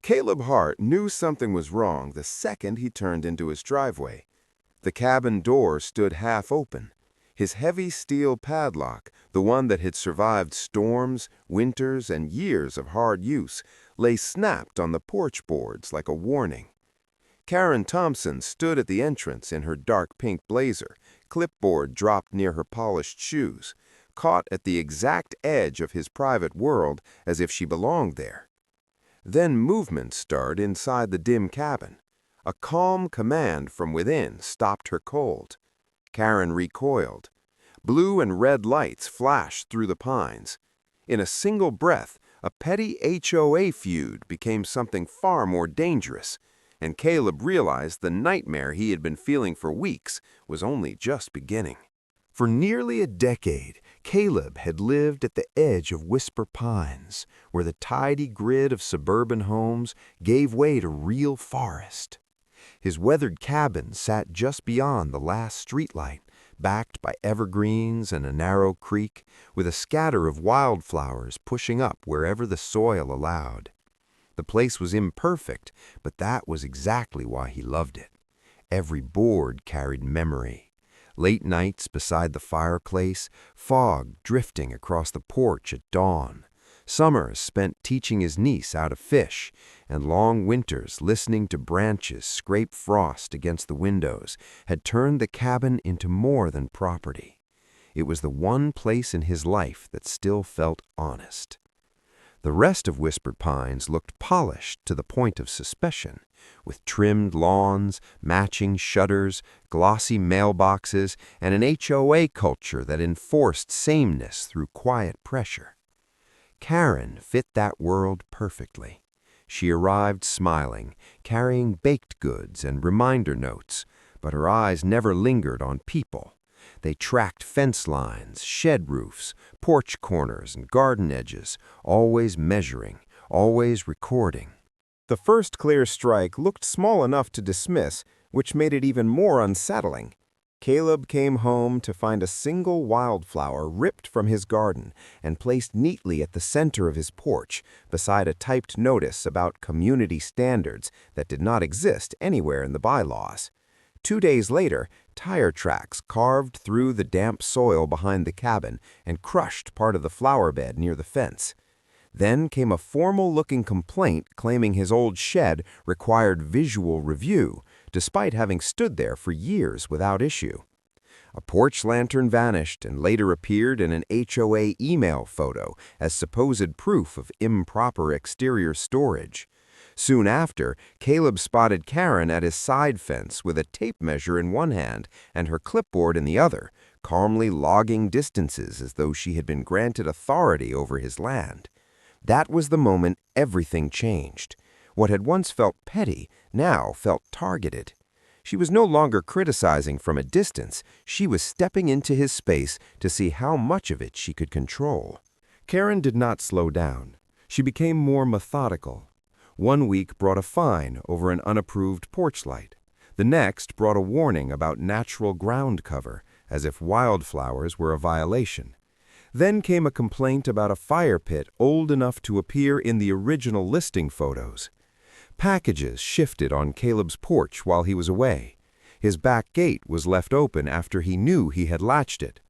Caleb Hart knew something was wrong the second he turned into his driveway. The cabin door stood half open. His heavy steel padlock, the one that had survived storms, winters, and years of hard use, lay snapped on the porch boards like a warning. Karen Thompson stood at the entrance in her dark pink blazer, clipboard dropped near her polished shoes, caught at the exact edge of his private world as if she belonged there. Then movement stirred inside the dim cabin. A calm command from within stopped her cold. Karen recoiled. Blue and red lights flashed through the pines. In a single breath, a petty HOA feud became something far more dangerous, and Caleb realized the nightmare he had been feeling for weeks was only just beginning. For nearly a decade, Caleb had lived at the edge of Whisper Pines, where the tidy grid of suburban homes gave way to real forest. His weathered cabin sat just beyond the last streetlight, backed by evergreens and a narrow creek, with a scatter of wildflowers pushing up wherever the soil allowed. The place was imperfect, but that was exactly why he loved it. Every board carried memory. Late nights beside the fireplace, fog drifting across the porch at dawn. Summers spent teaching his niece how to fish, and long winters listening to branches scrape frost against the windows had turned the cabin into more than property. It was the one place in his life that still felt honest. The rest of Whispered Pines looked polished to the point of suspicion, with trimmed lawns, matching shutters, glossy mailboxes, and an HOA culture that enforced sameness through quiet pressure. Karen fit that world perfectly. She arrived smiling, carrying baked goods and reminder notes, but her eyes never lingered on people. They tracked fence lines, shed roofs, porch corners, and garden edges, always measuring, always recording. The first clear strike looked small enough to dismiss, which made it even more unsettling. Caleb came home to find a single wildflower ripped from his garden and placed neatly at the center of his porch, beside a typed notice about community standards that did not exist anywhere in the bylaws. 2 days later, tire tracks carved through the damp soil behind the cabin and crushed part of the flower bed near the fence. Then came a formal-looking complaint claiming his old shed required visual review, despite having stood there for years without issue. A porch lantern vanished and later appeared in an HOA email photo as supposed proof of improper exterior storage. Soon after, Caleb spotted Karen at his side fence with a tape measure in one hand and her clipboard in the other, calmly logging distances as though she had been granted authority over his land. That was the moment everything changed. What had once felt petty now felt targeted. She was no longer criticizing from a distance. She was stepping into his space to see how much of it she could control. Karen did not slow down. She became more methodical. One week brought a fine over an unapproved porch light. The next brought a warning about natural ground cover, as if wildflowers were a violation. Then came a complaint about a fire pit old enough to appear in the original listing photos. Packages shifted on Caleb's porch while he was away. His back gate was left open after he knew he had latched it.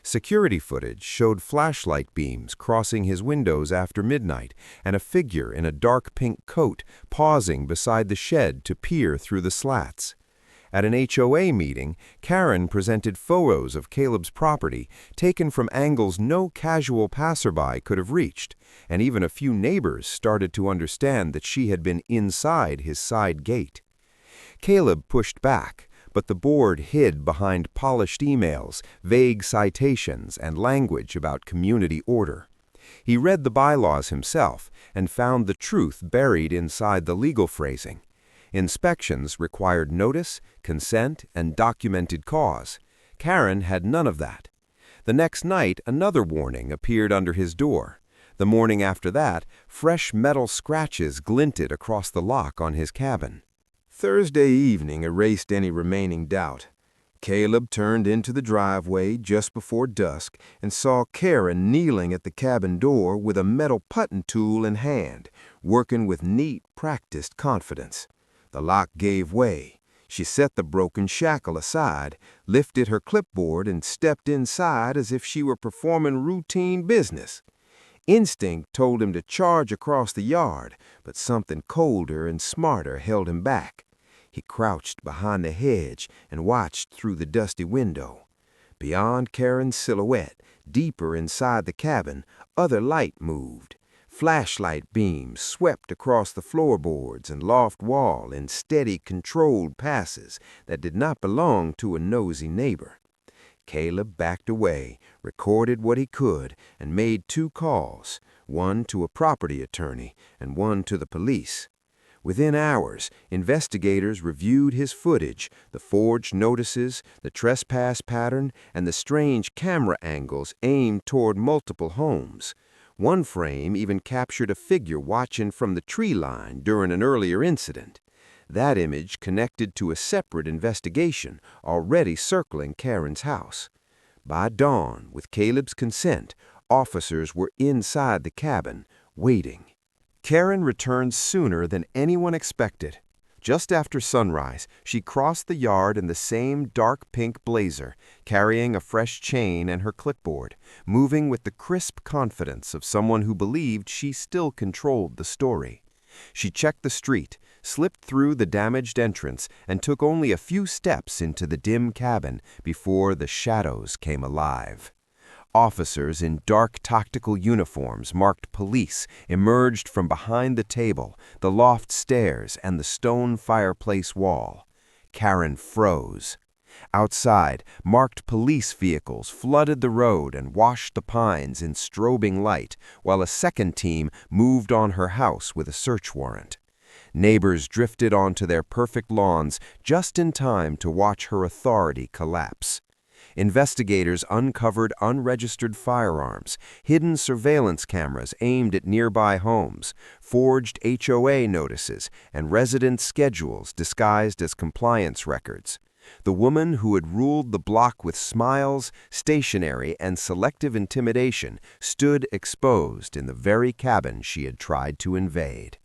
Security footage showed flashlight beams crossing his windows after midnight and a figure in a dark pink coat pausing beside the shed to peer through the slats. At an HOA meeting, Karen presented photos of Caleb's property taken from angles no casual passerby could have reached, and even a few neighbors started to understand that she had been inside his side gate. Caleb pushed back, but the board hid behind polished emails, vague citations, and language about community order. He read the bylaws himself and found the truth buried inside the legal phrasing. Inspections required notice, consent, and documented cause. Karen had none of that. The next night, another warning appeared under his door. The morning after that, fresh metal scratches glinted across the lock on his cabin. Thursday evening erased any remaining doubt. Caleb turned into the driveway just before dusk and saw Karen kneeling at the cabin door with a metal putting tool in hand, working with neat, practiced confidence. The lock gave way. She set the broken shackle aside, lifted her clipboard, and stepped inside as if she were performing routine business. Instinct told him to charge across the yard, but something colder and smarter held him back. He crouched behind the hedge and watched through the dusty window. Beyond Karen's silhouette, deeper inside the cabin, other light moved. Flashlight beams swept across the floorboards and loft wall in steady, controlled passes that did not belong to a nosy neighbor. Caleb backed away, recorded what he could, and made 2 calls, one to a property attorney and one to the police. Within hours, investigators reviewed his footage, the forged notices, the trespass pattern, and the strange camera angles aimed toward multiple homes. One frame even captured a figure watching from the tree line during an earlier incident. That image connected to a separate investigation already circling Karen's house. By dawn, with Caleb's consent, officers were inside the cabin, waiting. Karen returned sooner than anyone expected. Just after sunrise, she crossed the yard in the same dark pink blazer, carrying a fresh chain and her clipboard, moving with the crisp confidence of someone who believed she still controlled the story. She checked the street, slipped through the damaged entrance, and took only a few steps into the dim cabin before the shadows came alive. Officers in dark tactical uniforms marked police emerged from behind the table, the loft stairs, and the stone fireplace wall. Karen froze. Outside, marked police vehicles flooded the road and washed the pines in strobing light, while a second team moved on her house with a search warrant. Neighbors drifted onto their perfect lawns just in time to watch her authority collapse. Investigators uncovered unregistered firearms, hidden surveillance cameras aimed at nearby homes, forged HOA notices, and resident schedules disguised as compliance records. The woman who had ruled the block with smiles, stationery, and selective intimidation stood exposed in the very cabin she had tried to invade.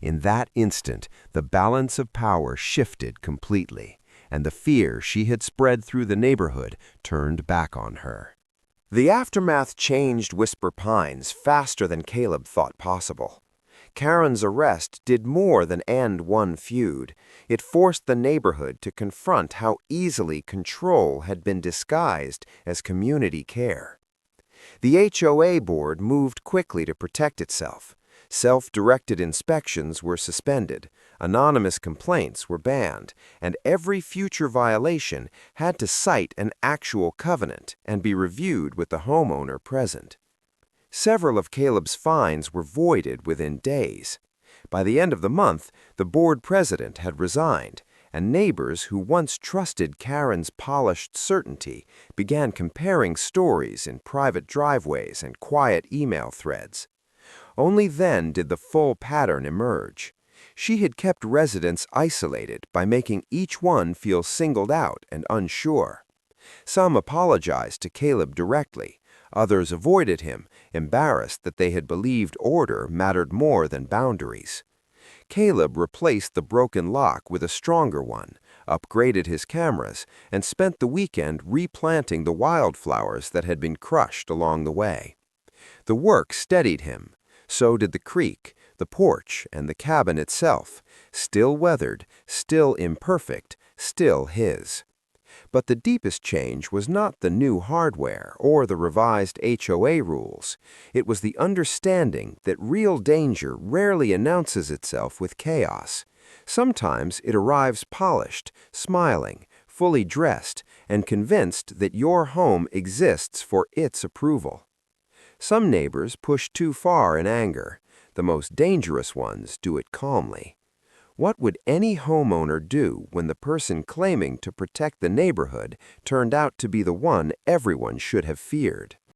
In that instant, the balance of power shifted completely, and the fear she had spread through the neighborhood turned back on her. The aftermath changed Whisper Pines faster than Caleb thought possible. Karen's arrest did more than end one feud. It forced the neighborhood to confront how easily control had been disguised as community care. The HOA board moved quickly to protect itself. Self-directed inspections were suspended, anonymous complaints were banned, and every future violation had to cite an actual covenant and be reviewed with the homeowner present. Several of Caleb's fines were voided within days. By the end of the month, the board president had resigned, and neighbors who once trusted Karen's polished certainty began comparing stories in private driveways and quiet email threads. Only then did the full pattern emerge. She had kept residents isolated by making each one feel singled out and unsure. Some apologized to Caleb directly. Others avoided him, embarrassed that they had believed order mattered more than boundaries. Caleb replaced the broken lock with a stronger one, upgraded his cameras, and spent the weekend replanting the wildflowers that had been crushed along the way. The work steadied him. So did the creek, the porch, and the cabin itself, still weathered, still imperfect, still his. But the deepest change was not the new hardware or the revised HOA rules. It was the understanding that real danger rarely announces itself with chaos. Sometimes it arrives polished, smiling, fully dressed, and convinced that your home exists for its approval. Some neighbors push too far in anger. The most dangerous ones do it calmly. What would any homeowner do when the person claiming to protect the neighborhood turned out to be the one everyone should have feared?